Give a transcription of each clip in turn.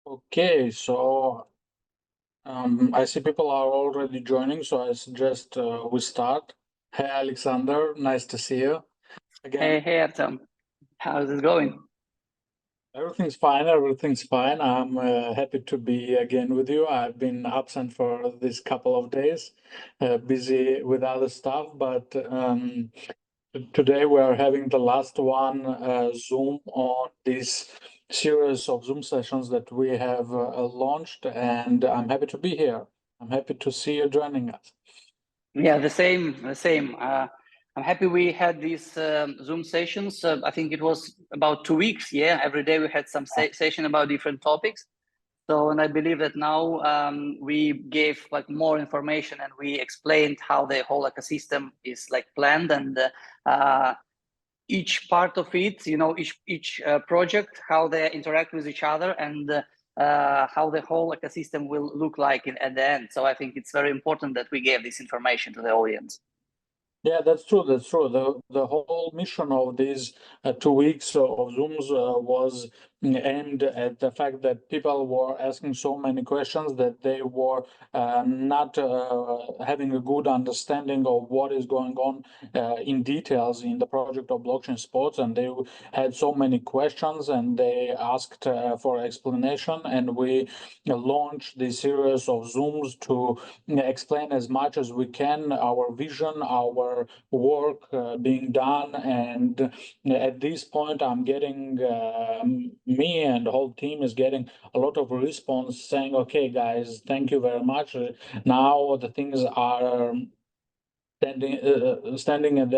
Okay, so I see people are already joining, so I suggest we start. Hey, Alexander, nice to see you again. Hey, Artem. How's it going? Everything's fine, everything's fine. I'm happy to be again with you. I've been absent for this couple of days, busy with other stuff, but today we are having the last one Zoom on this series of Zoom sessions that we have launched, and I'm happy to be here. I'm happy to see you joining us. Yeah, the same. I'm happy we had these Zoom sessions. I think it was about 2 weeks. Yeah, every day we had some session about different topics. So, and I believe that now we gave like more information and we explained how the whole ecosystem is like planned and each part of it, each project, how they interact with each other and how the whole ecosystem will look like at the end. So I think it's very important that we gave this information to the audience. Yeah, that's true. That's true. The whole mission of these 2 weeks of Zooms was aimed at the fact that people were asking so many questions that they were not having a good understanding of what is going on in details in the project of blockchain sports, and they had so many questions and they asked for explanation, and we launched this series of Zooms to explain as much as we can our vision, our work being done. And at this point, I'm getting me and the whole team is getting a lot of response saying, "Okay, guys, thank you very much. Now the things are standing in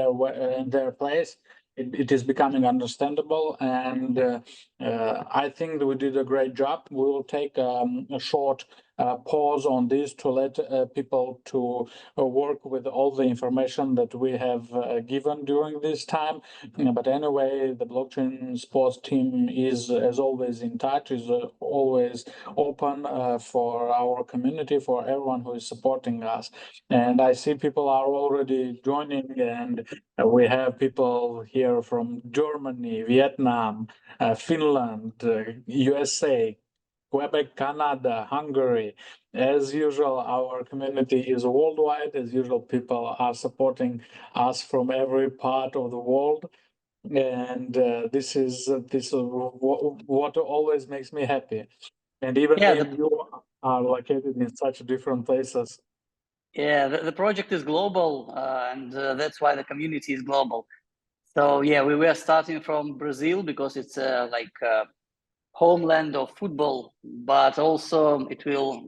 their place. It is becoming understandable, and I think that we did a great job. We will take a short pause on this to let people to work with all the information that we have given during this time. But anyway, the blockchain sports team is, as always, in touch, is always open for our community, for everyone who is supporting us. And I see people are already joining, and we have people here from Germany, Vietnam, Finland, USA, Quebec, Canada, Hungary. As usual, our community is worldwide. As usual, people are supporting us from every part of the world. And this is what always makes me happy. And even Yeah, me and you are located in such different places. the project is global and that's why the community is global. So yeah, we were starting from Brazil because it's homeland of football, but also it will,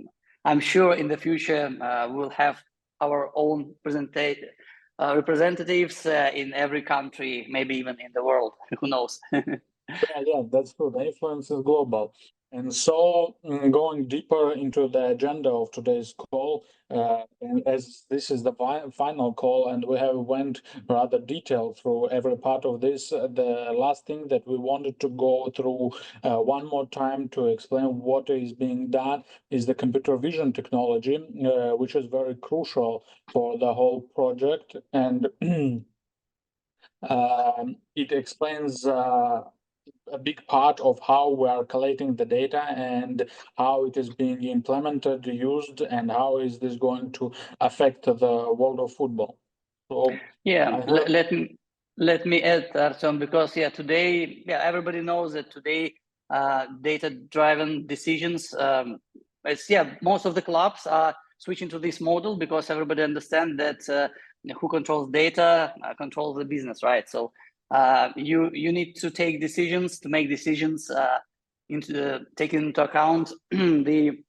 I'm sure in the future, we'll have our own representatives in every country, maybe even in the world, who knows? Yeah, that's true. The influence is global. And so, going deeper into the agenda of today's call, and as this is the final call, and we have went rather detailed through every part of this, the last thing that we wanted to go through one more time to explain what is being done is the computer vision technology, which is very crucial for the whole project. And it explains a big part of how we are collecting the data and how it is being implemented, used, and how is this going to affect the world of football. So Yeah, I heard, let me add, Artem, because today, everybody knows that today, data-driven decisions. Most of the clubs are switching to this model because everybody understands that who controls data controls the business, right? So you need to take decisions to make decisions taking into account the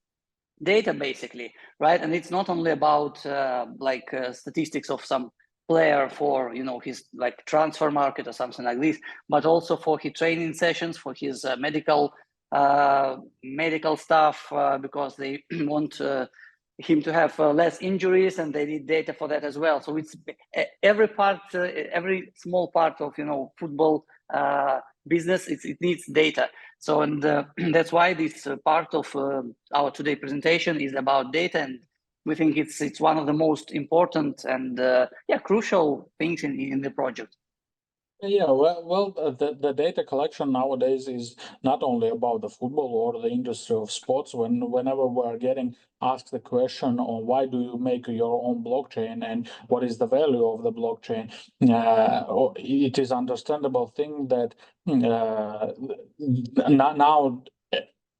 data, basically, right? And it's not only about statistics of some player for his like transfer market or something like this, but also for his training sessions, for his medical stuff, because they want him to have less injuries, and they need data for that as well. So it's every part, every small part of football business. It needs data. So and that's why this part of our today presentation is about data, and we think it's one of the most important and crucial things in the project. Yeah, the data collection nowadays is not only about the football or the industry of sports. Whenever we're getting asked the question on why do you make your own blockchain and what is the value of the blockchain, it is understandable thing that now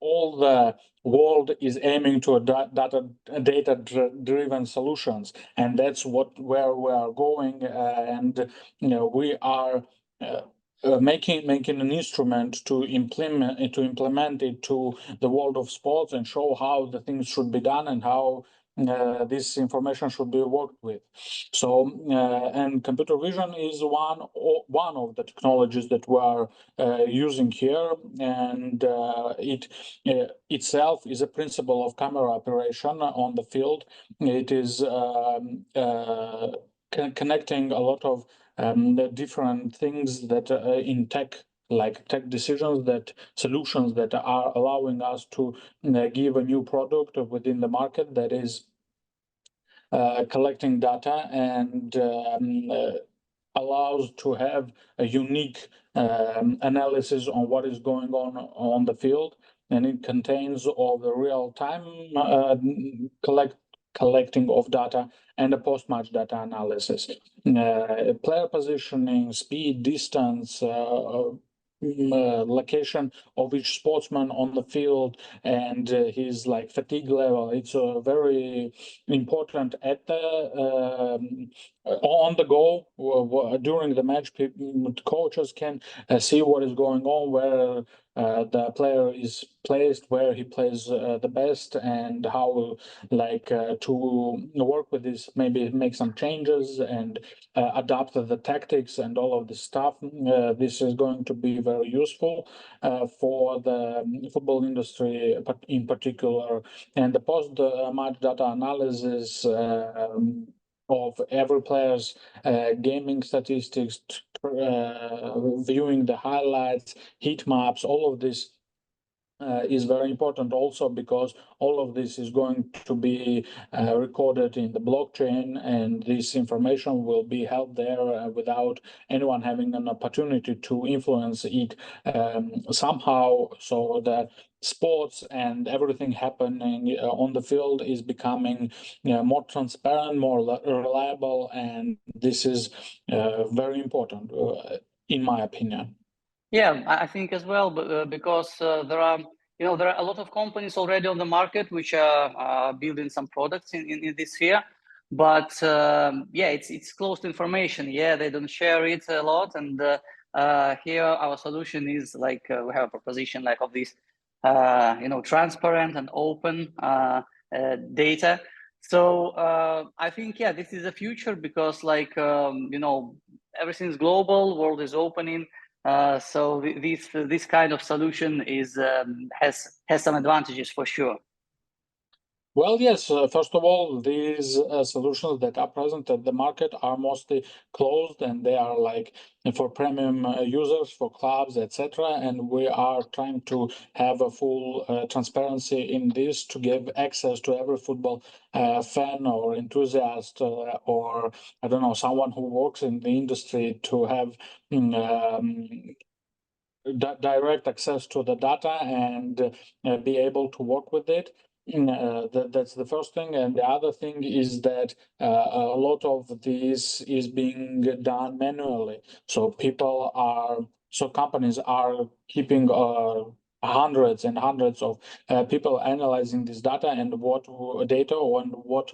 all the world is aiming to a data driven solutions, and that's where we are going, and we are making an instrument to implement it to the world of sports and show how the things should be done and how this information should be worked with. So and computer vision is one of the technologies that we are using here, and it itself is a principle of camera operation on the field. It is connecting a lot of the different things that in tech, like tech decisions, that solutions that are allowing us to give a new product within the market that is collecting data and allows to have a unique analysis on what is going on the field, and it contains all the real time collecting of data and a post-match data analysis, player positioning, speed, distance, location of each sportsman on the field, and his like fatigue level. It's very important at the on the go during the match. Coaches can see what is going on, where the player is placed, where he plays the best, and how to work with this, maybe make some changes and adapt the tactics and all of this stuff. This is going to be very useful for the football industry in particular, and the post-match data analysis of every player's gaming statistics, viewing the highlights, heat maps, all of this is very important also, because all of this is going to be recorded in the blockchain, and this information will be held there without anyone having an opportunity to influence it somehow, so that sports and everything happening on the field is becoming more transparent, more reliable, and this is very important in my opinion. Yeah, I think as well, but because there are a lot of companies already on the market which are building some products in this sphere, but yeah, it's closed information. Yeah, they don't share it a lot, and here our solution is like we have a proposition like of this transparent and open data. So I think, yeah, this is the future, because like everything's global, world is opening. So this kind of solution is has some advantages for sure. Well, yes. First of all, these solutions that are present at the market are mostly closed, and they are like for premium users, for clubs, etc. And we are trying to have a full transparency in this, to give access to every football fan or enthusiast, or I don't know, someone who works in the industry, to have direct access to the data and be able to work with it. That's the first thing. And the other thing is that a lot of this is being done manually. So companies are keeping hundreds and hundreds of people analyzing this data, and what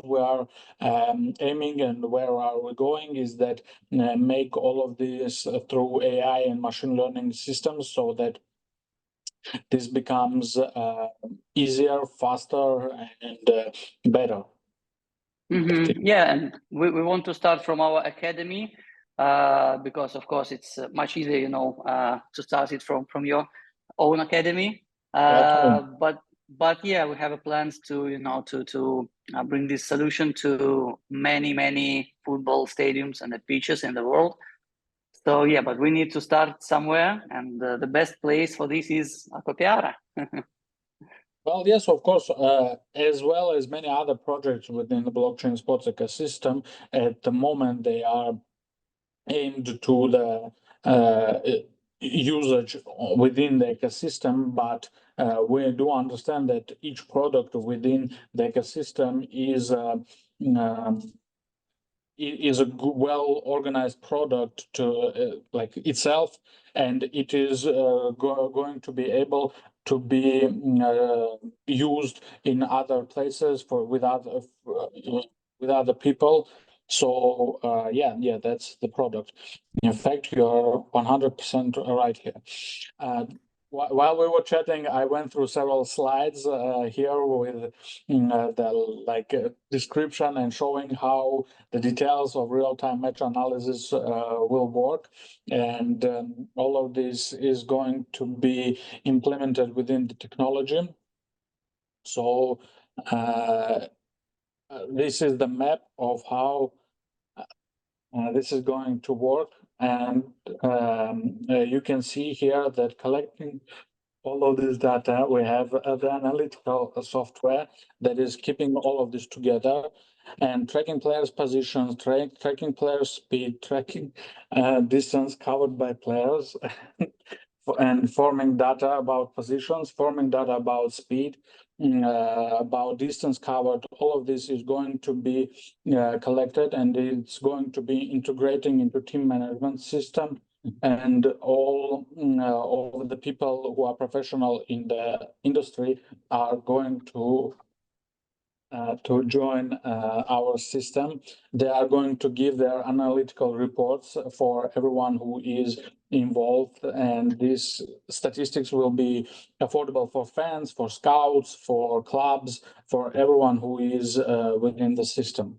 we are aiming and where are we going is that make all of this through AI and machine learning systems, so that this becomes easier, faster, and better. Yeah, and we want to start from our academy, because of course it's much easier, to start it from your own academy. But yeah, we have plans to to bring this solution to many football stadiums and the pitches in the world. So yeah, but we need to start somewhere, and the best place for this is Acopiara. Well, yes, of course, as well as many other projects within the blockchain sports ecosystem. At the moment, they are aimed to the usage within the ecosystem, but we do understand that each product within the ecosystem is is a well organized product to like itself, and it is going to be able to be used in other places for with other people. So yeah, that's the product. In fact, you're 100% right here. While we were chatting, I went through several slides here with the description and showing how the details of real-time meta-analysis will work, and all of this is going to be implemented within the technology. So this is the map of how this is going to work, and you can see here that collecting all of this data, we have the analytical software that is keeping all of this together and tracking players' positions, tracking players' speed, tracking distance covered by players, and forming data about positions, forming data about speed, about distance covered. All of this is going to be collected, and it's going to be integrating into team management system, and all of the people who are professional in the industry are going to join our system. They are going to give their analytical reports for everyone who is involved, and these statistics will be affordable for fans, for scouts, for clubs, for everyone who is within the system.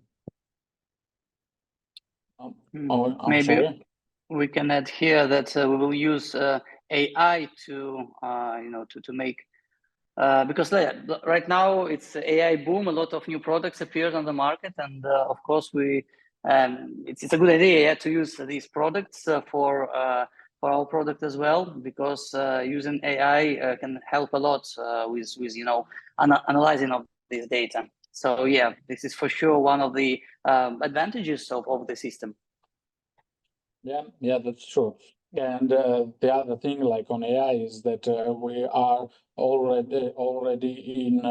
I'm Maybe sorry. we can add here that we will use AI to to make because right now it's AI boom. A lot of new products appeared on the market, and of course it's a good idea to use these products for our product as well, because using AI can help a lot with analyzing of this data. So yeah, this is for sure one of the advantages of the system. Yeah, that's true. And the other thing, like on AI, is that we are already in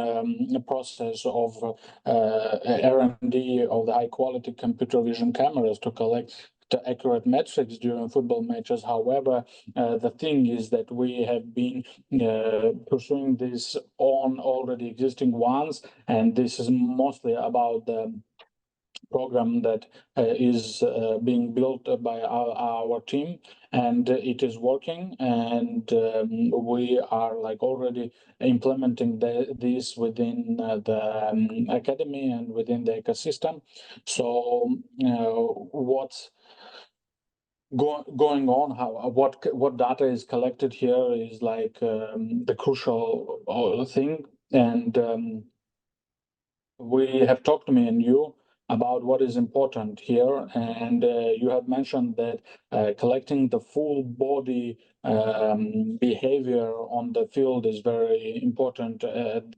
the process of R&D of the high quality computer vision cameras to collect the accurate metrics during football matches. However, the thing is that we have been pursuing this on already existing ones, and this is mostly about the program that is being built by our team, and it is working, and we are like already implementing this within the academy and within the ecosystem. So what's going on, what data is collected here is like the crucial thing, and we have talked to me and you about what is important here, and you have mentioned that collecting the full body behavior on the field is very important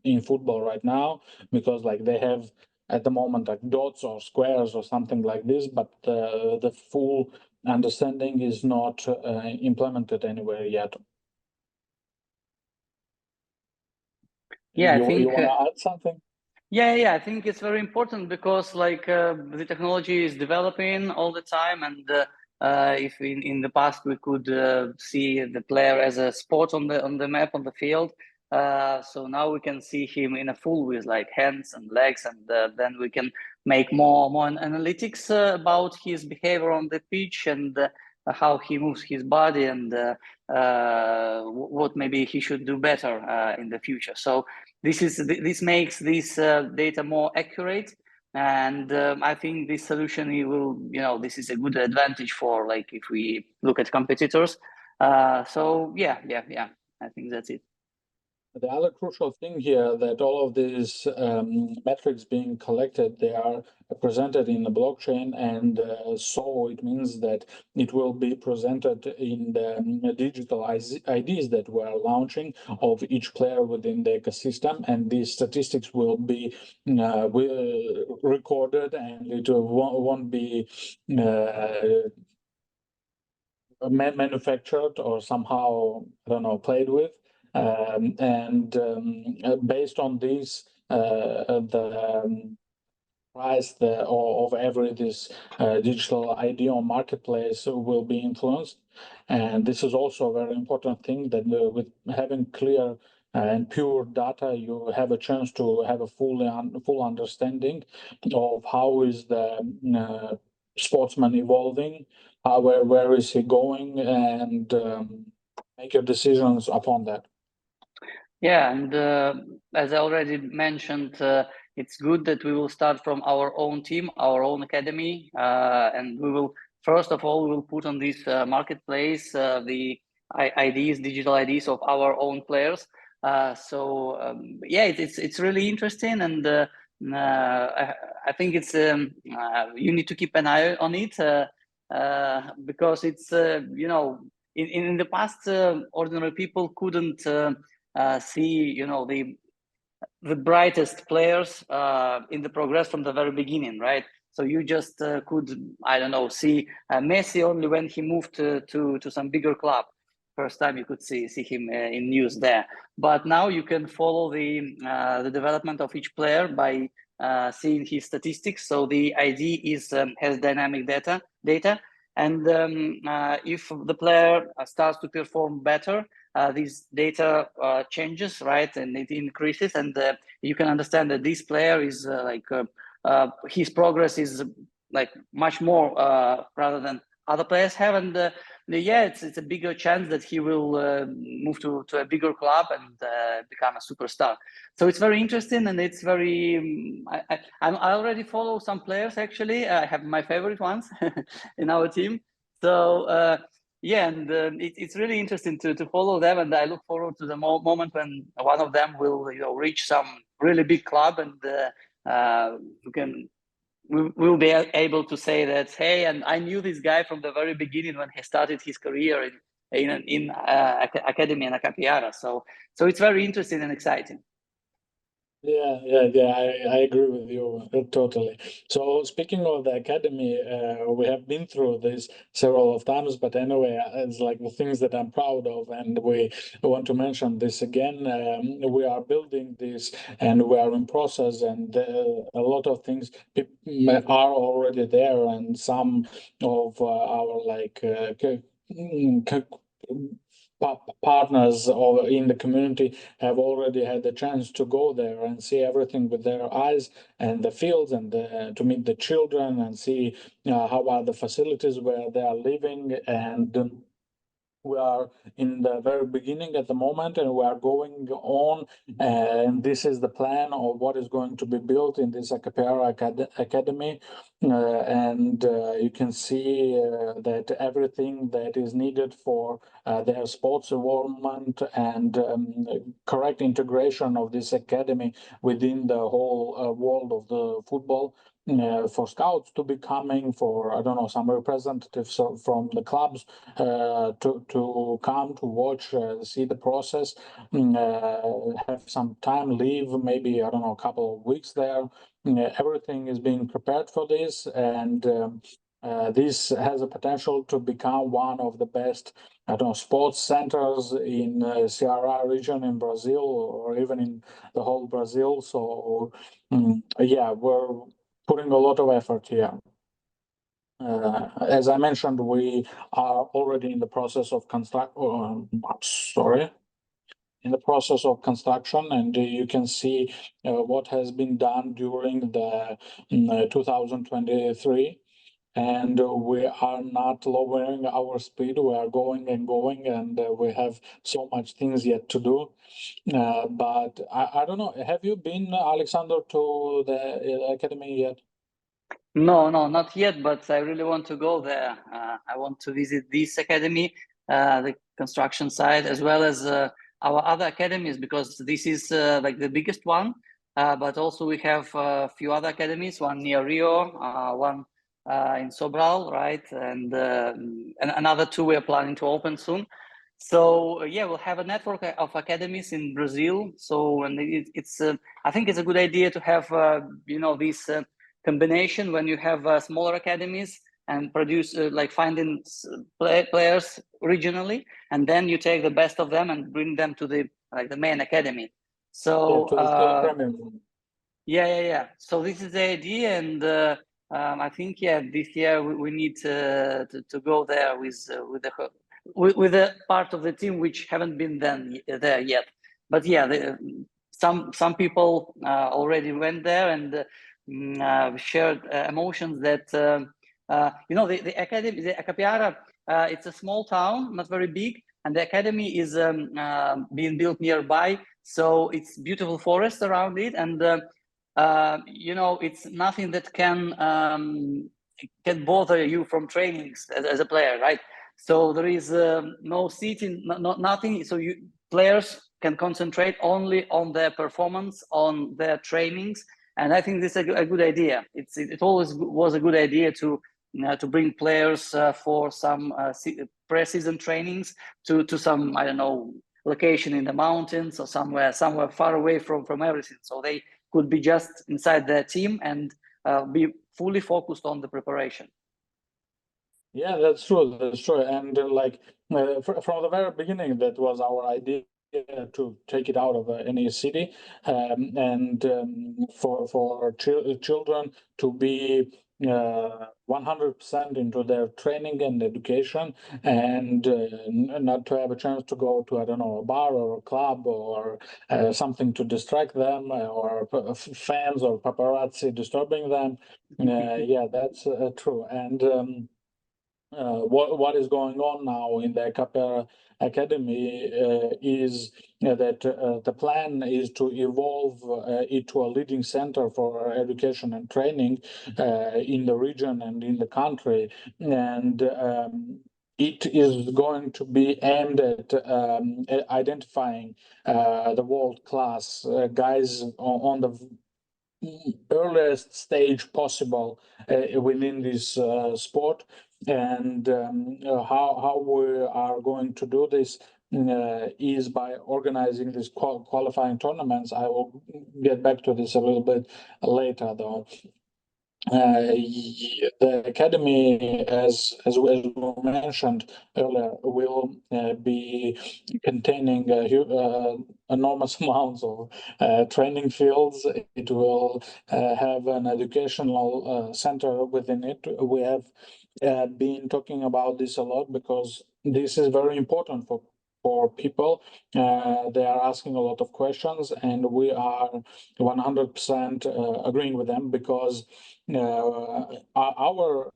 in football right now, because like they have at the moment like dots or squares or something like this, but the full understanding is not implemented anywhere yet. Yeah, you, I think you want to add something? Yeah, I think it's very important because like the technology is developing all the time, and if in the past we could see the player as a spot on the map on the field, so now we can see him in a full with like hands and legs, and then we can make more analytics about his behavior on the pitch, and how he moves his body, and what maybe he should do better in the future. So this makes this data more accurate, and I think this solution this is a good advantage for like if we look at competitors. So yeah, I think that's it. The other crucial thing here, that all of these metrics being collected, they are presented in the blockchain, and so it means that it will be presented in the digital IDs that we're launching of each player within the ecosystem, and these statistics will be recorded, and it won't be manufactured or somehow, I don't know, played with. Based on these, the price of every this digital ID on marketplace will be influenced. And this is also a very important thing, that with having clear and pure data, you have a chance to have a full understanding of how is the sportsman evolving, where is he going, and make your decisions upon that. Yeah, and as I already mentioned, it's good that we will start from our own team, our own academy, and we will, first of all, we will put on this marketplace the IDs, digital IDs of our own players. Yeah, it's really interesting, and I think it's you need to keep an eye on it because it's in the past ordinary people couldn't see the brightest players in the progress from the very beginning, right? So you just could, I don't know, see Messi only when he moved to some bigger club. First time you could see him in news there. But now you can follow the development of each player by seeing his statistics. So the ID has dynamic data, and if the player starts to perform better, this data changes, right, and it increases, and you can understand that this player is his progress is like much more rather than other players have, and yeah, it's a bigger chance that he will move to a bigger club and become a superstar. So it's very interesting, and it's very. I already follow some players actually. I have my favorite ones in our team. So. Yeah, and it's really interesting to follow them, and I look forward to the moment when one of them will reach some really big club, and we'll be able to say that, hey, and I knew this guy from the very beginning when he started his career in academy and Acapiara. So it's very interesting and exciting. Yeah, I agree with you totally. So speaking of the academy, we have been through this several of times, but anyway, it's like the things that I'm proud of, and we want to mention this again. We are building this, and we are in process, and a lot of things are already there, and some of our partners or in the community have already had the chance to go there and see everything with their eyes, and the fields, and to meet the children and see how are the facilities where they are living. And we are in the very beginning at the moment, and we are going on, and this is the plan of what is going to be built in this Acapiara Academy. You can see that everything that is needed for their sports involvement and correct integration of this academy within the whole world of the football, for scouts to be coming, for I don't know, some representatives from the clubs to come to watch, see the process, have some time, leave maybe, I don't know, a couple of weeks there. Everything is being prepared for this, and this has a potential to become one of the best, I don't know, sports centers in Ceará region in Brazil, or even in the whole Brazil. So yeah, we're putting a lot of effort here. As I mentioned, we are already in the process of in the process of construction, and you can see what has been done during the 2023. And we are not lowering our speed. We are going and going, and we have so much things yet to do. But I don't know. Have you been, Alexander, to the academy yet? No, not yet, but I really want to go there. I want to visit this academy, the construction site, as well as our other academies, because this is like the biggest one. But also we have a few other academies, one near Rio, one in Sobral, right? And another two we are planning to open soon. So yeah, we'll have a network of academies in Brazil. So and it's I think it's a good idea to have this combination when you have smaller academies and produce like finding players regionally, and then you take the best of them and bring them to the main academy. So to the premium. yeah. So this is the idea, and I think this year we need to go there with a part of the team which haven't been there yet. But yeah, some people already went there and shared emotions that the academy, the Acapiara, it's a small town, not very big, and the academy is being built nearby. So it's beautiful forest around it, and it's nothing that can bother you from trainings as a player, right? So there is no seating, nothing. So players can concentrate only on their performance, on their trainings, and I think this is a good idea. It always was a good idea to bring players for some pre-season trainings to some, I don't know, location in the mountains or somewhere far away from everything, so they could be just inside their team and be fully focused on the preparation. Yeah, that's true. That's true. And from the very beginning, that was our idea to take it out of any city, and for children to be 100% into their training and education, and not to have a chance to go to, I don't know, a bar or a club or something to distract them, or fans or paparazzi disturbing them. Yeah, that's true. And what is going on now in the Capella Academy is that the plan is to evolve it to a leading center for education and training in the region and in the country. And it is going to be aimed at identifying the world-class guys on the earliest stage possible within this sport. And how we are going to do this is by organizing these qualifying tournaments. I will get back to this a little bit later, though. The academy, as we mentioned earlier, will be containing enormous amounts of training fields. It will have an educational center within it. We have been talking about this a lot because this is very important for people. They are asking a lot of questions, and we are 100% agreeing with them, because our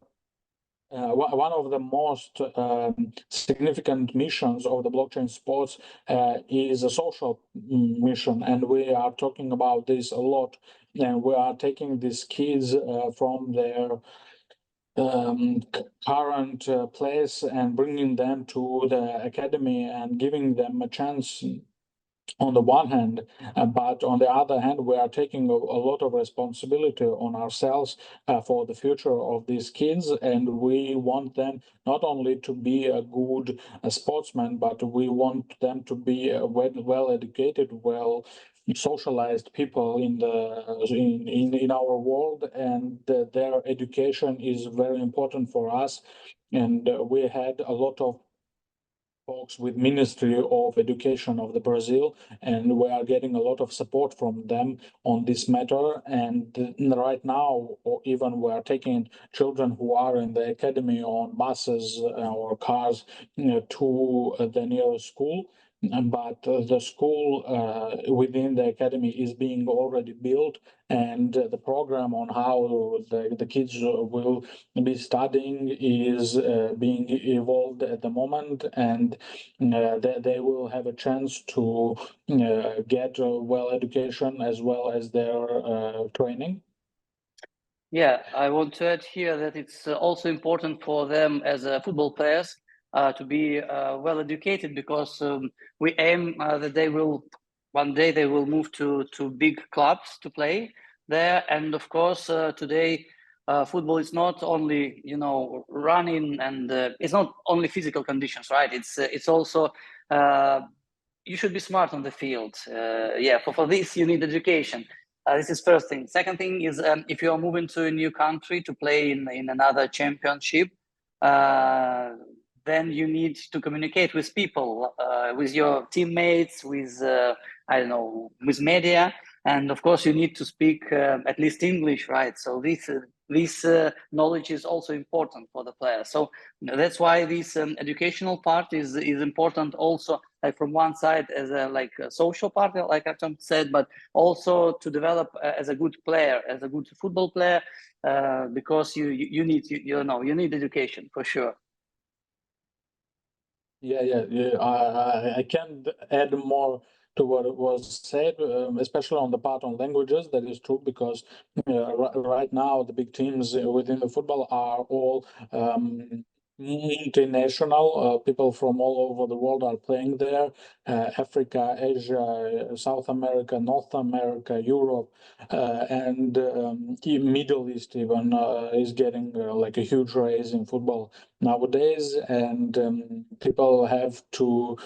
one of the most significant missions of the blockchain sports is a social mission, and we are talking about this a lot. And we are taking these kids from their current place and bringing them to the academy and giving them a chance on the one hand, but on the other hand, we are taking a lot of responsibility on ourselves for the future of these kids, and we want them not only to be a good sportsman, but we want them to be well educated, well socialized people in our world, and their education is very important for us. And we had a lot of talks with Ministry of Education of the Brazil, and we are getting a lot of support from them on this matter. And right now, or even we are taking children who are in the academy on buses or cars to the nearest school. But the school within the academy is being already built, and the program on how the kids will be studying is being evolved at the moment, and they will have a chance to get a well education as well as their training. Yeah, I want to add here that it's also important for them as football players to be well educated, because we aim that one day they will move to big clubs to play there. And of course, today football is not only running, and it's not only physical conditions, right? It's also you should be smart on the field. For this you need education. This is first thing. Second thing is if you are moving to a new country to play in another championship, then you need to communicate with people, with your teammates, with I don't know, with media, and of course you need to speak at least English, right? So this knowledge is also important for the player. So that's why this educational part is important also, like from one side as a social part, like Artem said, but also to develop as a good player, as a good football player, because you need education for sure. Yeah. I can add more to what was said, especially on the part on languages. That is true because right now the big teams within the football are all multinational. People from all over the world are playing there. Africa, Asia, South America, North America, Europe, and Middle East even is getting like a huge raise in football nowadays, and people have to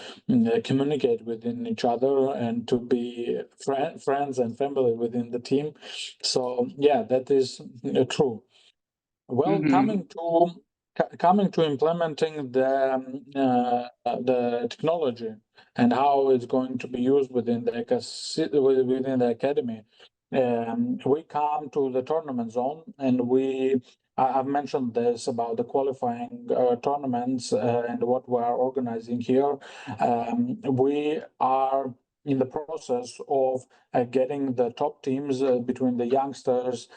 communicate within each other and to be friends and family within the team. So yeah, that is true. Well, Mm-hmm. coming to implementing the technology and how it's going to be used within within the academy. We come to the tournament zone, and I've mentioned this about the qualifying tournaments and what we are organizing here. We are in the process of getting the top teams between the youngsters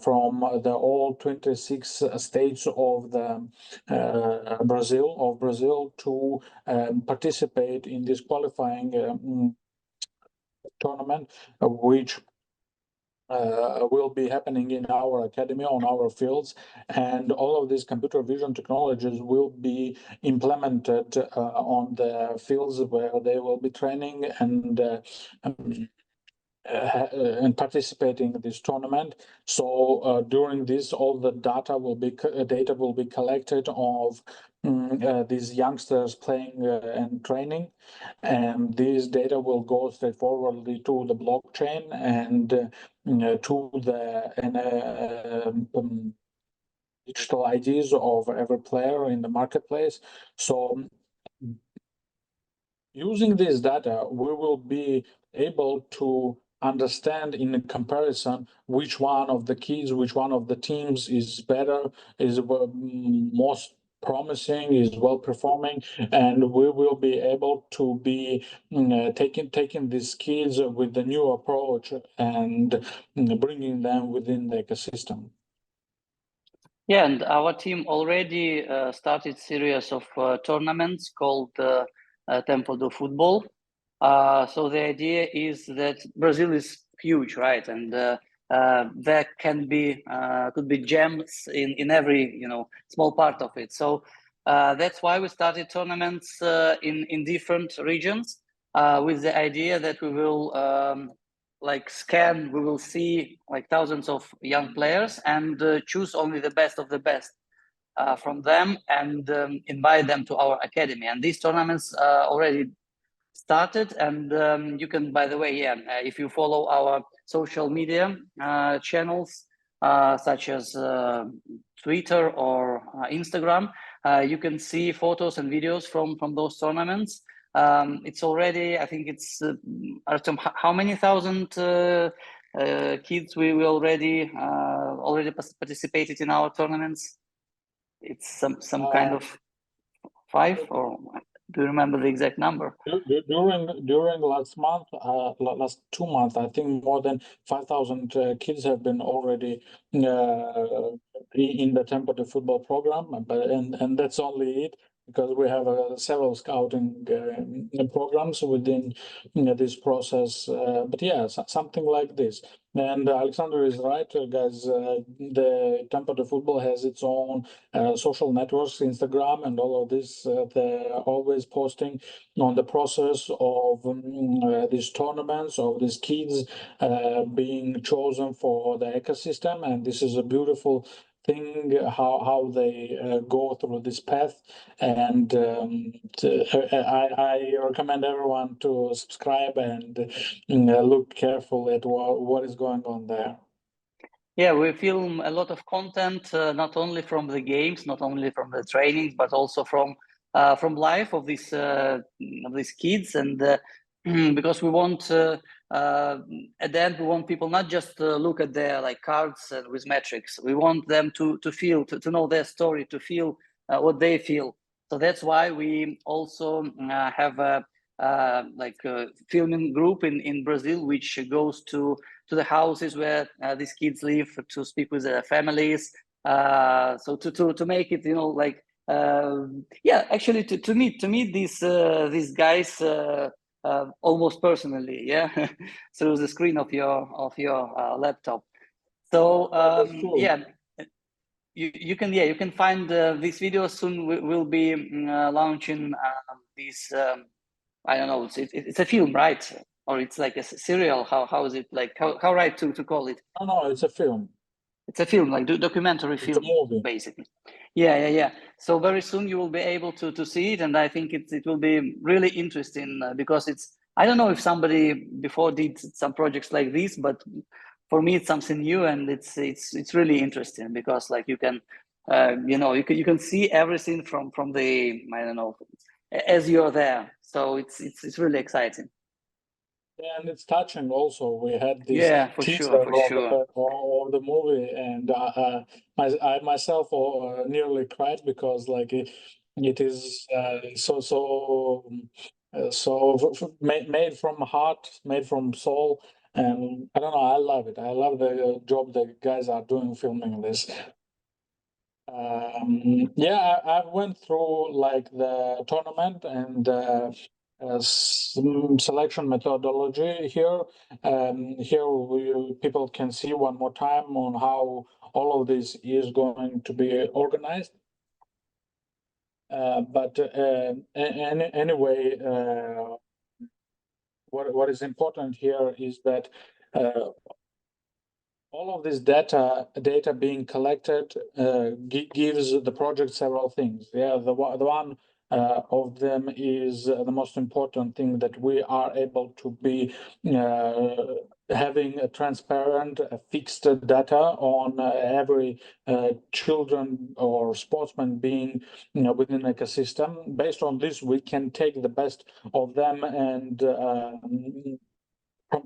from the all 26 states of the Brazil to participate in this qualifying tournament, which will be happening in our academy on our fields, and all of these computer vision technologies will be implemented on the fields where they will be training and participating in this tournament. So during this, all the data will be collected of these youngsters playing and training, and this data will go straightforwardly to the blockchain and to the digital IDs of every player in the marketplace. So using this data, we will be able to understand in a comparison which one of the kids, which one of the teams is better, is most promising, is well performing, and we will be able to be taking these kids with the new approach and bringing them within the ecosystem. Yeah, and our team already started series of tournaments called Tempo do Football. So the idea is that Brazil is huge, right? And there could be gems in every small part of it. So that's why we started tournaments in different regions with the idea that we will we will see like thousands of young players and choose only the best of the best from them and invite them to our academy. And these tournaments already started, and you can, by the way, if you follow our social media channels such as Twitter or Instagram, you can see photos and videos from those tournaments. It's already, I think it's Artem, how many thousand kids we already participated in our tournaments? It's some kind of 5, or do you remember the exact number? During last 2 months, I think more than 5,000 kids have been already in the Tempo de Football program, and that's only it, because we have several scouting programs within this process. But yeah, something like this. And Alexander is right, guys. The Tempo de Football has its own social networks, Instagram, and all of this. They're always posting on the process of these tournaments, of these kids being chosen for the ecosystem, and this is a beautiful thing, how they go through this path. And I recommend everyone to subscribe and look carefully at what is going on there. Yeah, we film a lot of content, not only from the games, not only from the trainings, but also from life of these kids. And because we want at the end, we want people not just to look at their like cards with metrics. We want them to feel, to know their story, to feel what they feel. So that's why we also have a filming group in Brazil, which goes to the houses where these kids live, to speak with their families. So to make it, like yeah, actually to meet these guys almost personally, yeah, through the screen of your laptop. So That's true. yeah, you can find these videos soon. We'll be launching these. I don't know. It's a film, right? Or it's like a serial. How is it like? How right to call it? No, it's a film. It's a film, like documentary It's film, a movie. basically. Yeah. So very soon you will be able to see it, and I think it will be really interesting because it's. I don't know if somebody before did some projects like this, but for me it's something new, and it's really interesting because like you can, you can see everything from the, I don't know, as you're there. So it's really exciting. And it's touching also. We had this Yeah, for teaser sure, for sure. of the movie, and I myself nearly cried because like it is made from heart, made from soul, and I don't know. I love it. I love the job the guys are doing filming this. Yeah, I went through like the tournament and some selection methodology here. Here people can see one more time on how all of this is going to be organized. But anyway, what is important here is that all of this data being collected gives the project several things. Yeah, the one of them is the most important thing, that we are able to be having a transparent, fixed data on every children or sportsman being within an ecosystem. Based on this, we can take the best of them and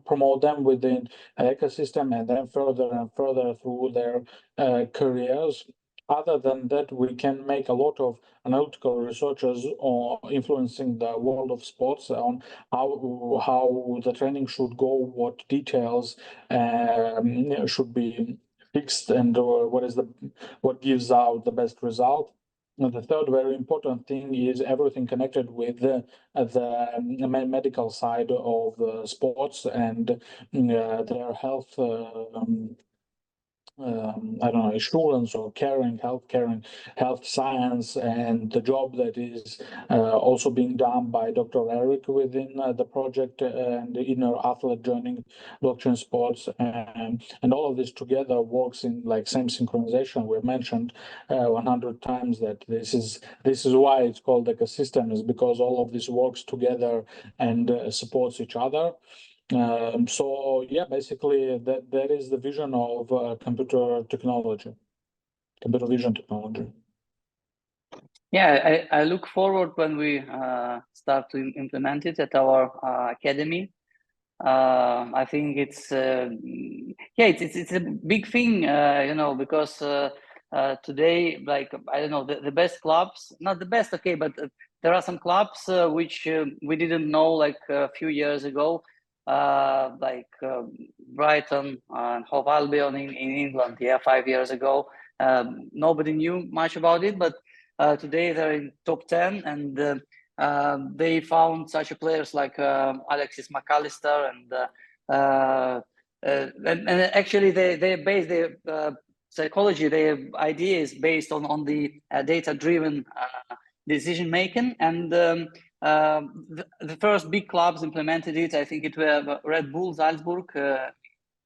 promote them within ecosystem, and then further and further through their careers. Other than that, we can make a lot of analytical researches on influencing the world of sports, on how the training should go, what details should be fixed, and what gives out the best result. And the third very important thing is everything connected with the medical side of sports and their health. I don't know, insurance or health science, and the job that is also being done by Dr. Eric within the project and the inner athlete joining blockchain sports, and all of this together works in like same synchronization. We've mentioned 100 times that this is why it's called ecosystem, is because all of this works together and supports each other. So yeah, basically that is the vision of computer vision technology. Yeah, I look forward when we start to implement it at our academy. I think it's it's a big thing, because today, like, I don't know, the best clubs, not the best, okay, but there are some clubs which we didn't know like a few years ago, like Brighton and Hove Albion in England, 5 years ago. Nobody knew much about it, but today they're in top 10, and they found such a players like Alexis McAllister, and actually they base their psychology, their idea is based on the data-driven decision making, and the first big clubs implemented it. I think it were Red Bull Salzburg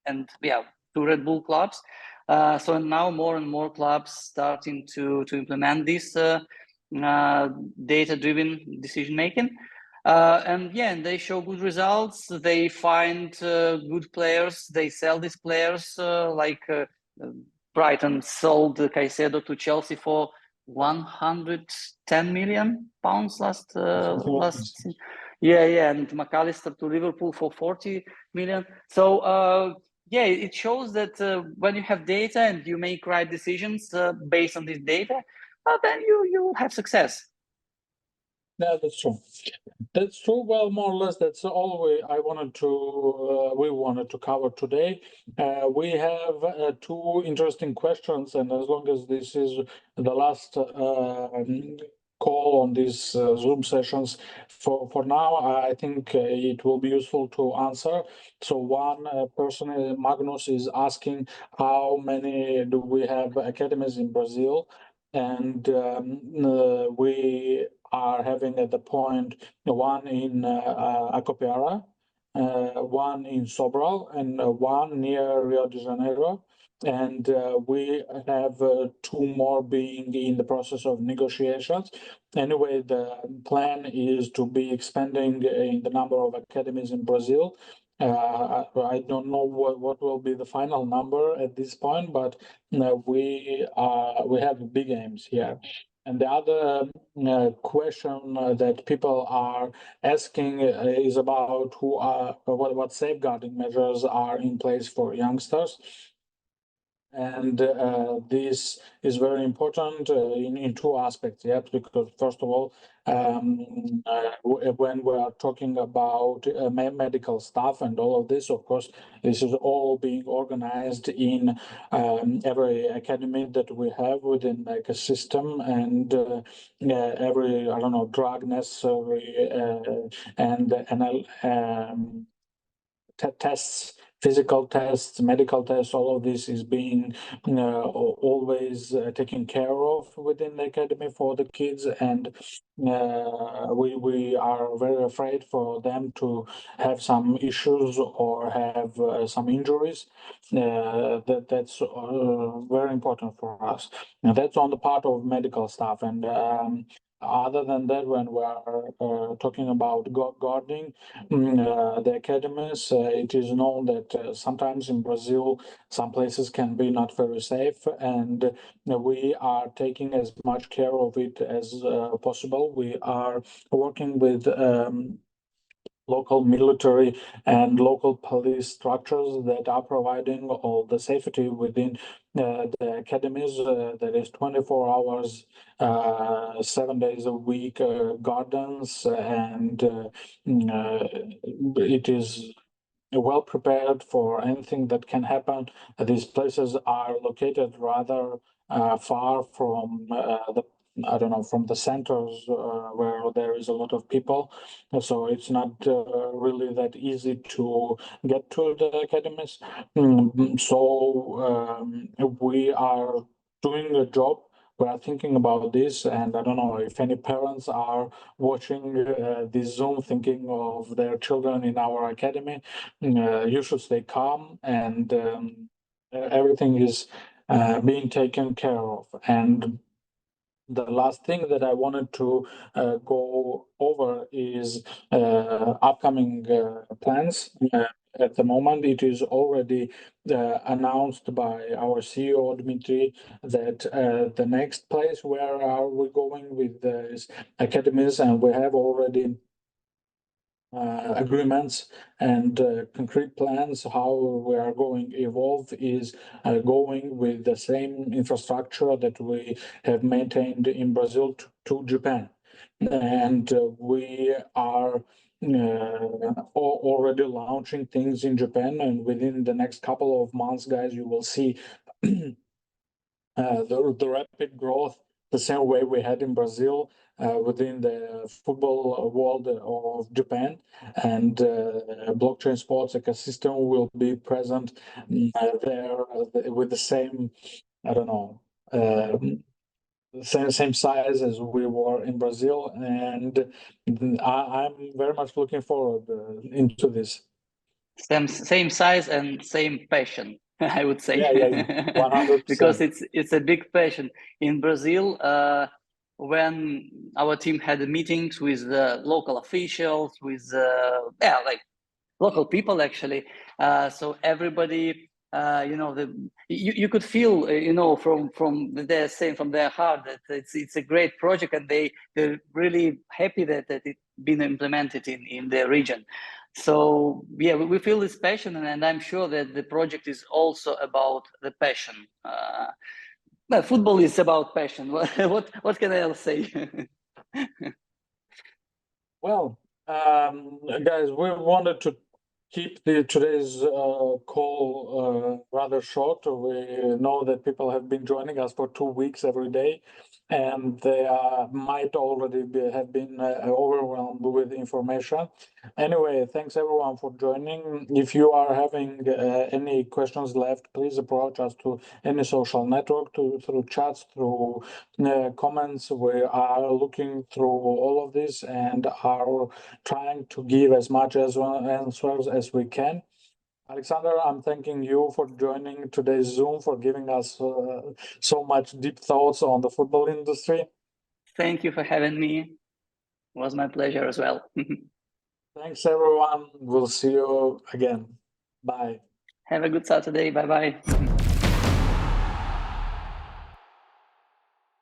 and two Red Bull clubs. So now more and more clubs starting to implement this data-driven decision making. And yeah, and they show good results. They find good players. They sell these players. Brighton sold Caicedo to Chelsea for 110 million pounds last. Yeah, and McAllister to Liverpool for 40 million. So yeah, it shows that when you have data and you make right decisions based on this data, then you have success. Yeah, that's true. That's true. Well, more or less, that's all we wanted to cover today. We have two interesting questions, and as long as this is the last call on these Zoom sessions, for now, I think it will be useful to answer. So one person, Magnus, is asking how many do we have academies in Brazil, and we are having at the point one in Acopiara, one in Sobral, and one near Rio de Janeiro. And we have two more being in the process of negotiations. Anyway, the plan is to be expanding in the number of academies in Brazil. I don't know what will be the final number at this point, but we have big aims here. And the other question that people are asking is about what safeguarding measures are in place for youngsters. And this is very important in two aspects, yes, because first of all, when we are talking about medical staff and all of this, of course, this is all being organized in every academy that we have within like a system, and every, I don't know, drug necessary and tests, physical tests, medical tests, all of this is being always taken care of within the academy for the kids, and we are very afraid for them to have some issues or have some injuries. That's very important for us. Now, that's on the part of medical staff, and other than that, when we are talking about guarding the academies, it is known that sometimes in Brazil, some places can be not very safe, and we are taking as much care of it as possible. We are working with local military and local police structures that are providing all the safety within the academies. There is 24 hours, 7 days a week gardens, and it is well prepared for anything that can happen. These places are located rather far from from the centers where there is a lot of people. So it's not really that easy to get to the academies. So we are doing a job. We are thinking about this, and I don't know if any parents are watching this Zoom thinking of their children in our academy. You should stay calm, and everything is being taken care of. And the last thing that I wanted to go over is upcoming plans. At the moment, it is already announced by our CEO, Dmitry, that the next place where are we going with is academies, and we have already agreements and concrete plans how we are going to evolve is going with the same infrastructure that we have maintained in Brazil to Japan. And we are already launching things in Japan, and within the next couple of months, guys, you will see the rapid growth the same way we had in Brazil within the football world of Japan, and blockchain sports ecosystem will be present there with the same, I don't know, same size as we were in Brazil, and I'm very much looking forward into this. Same size and same passion. I would say. Yeah, 100%. Because it's a big passion. In Brazil, when our team had meetings with the local officials, with like local people actually, so everybody, you could feel, from they're saying from their heart that it's a great project, and they're really happy that it's been implemented in their region. So yeah, we feel this passion, and I'm sure that the project is also about the passion. Well, football is about passion. What can I else say? Well, guys, we wanted to keep today's call rather short. We know that people have been joining us for 2 weeks every day, and they might already have been overwhelmed with information. Anyway, thanks everyone for joining. If you are having any questions left, please approach us to any social network, through chats, through comments. We are looking through all of this and are trying to give as much answers as we can. Alexander, I'm thanking you for joining today's Zoom, for giving us so much deep thoughts on the football industry. Thank you for having me. It was my pleasure as well. Thanks, everyone. We'll see you again. Bye. Have a good Saturday. Bye-bye.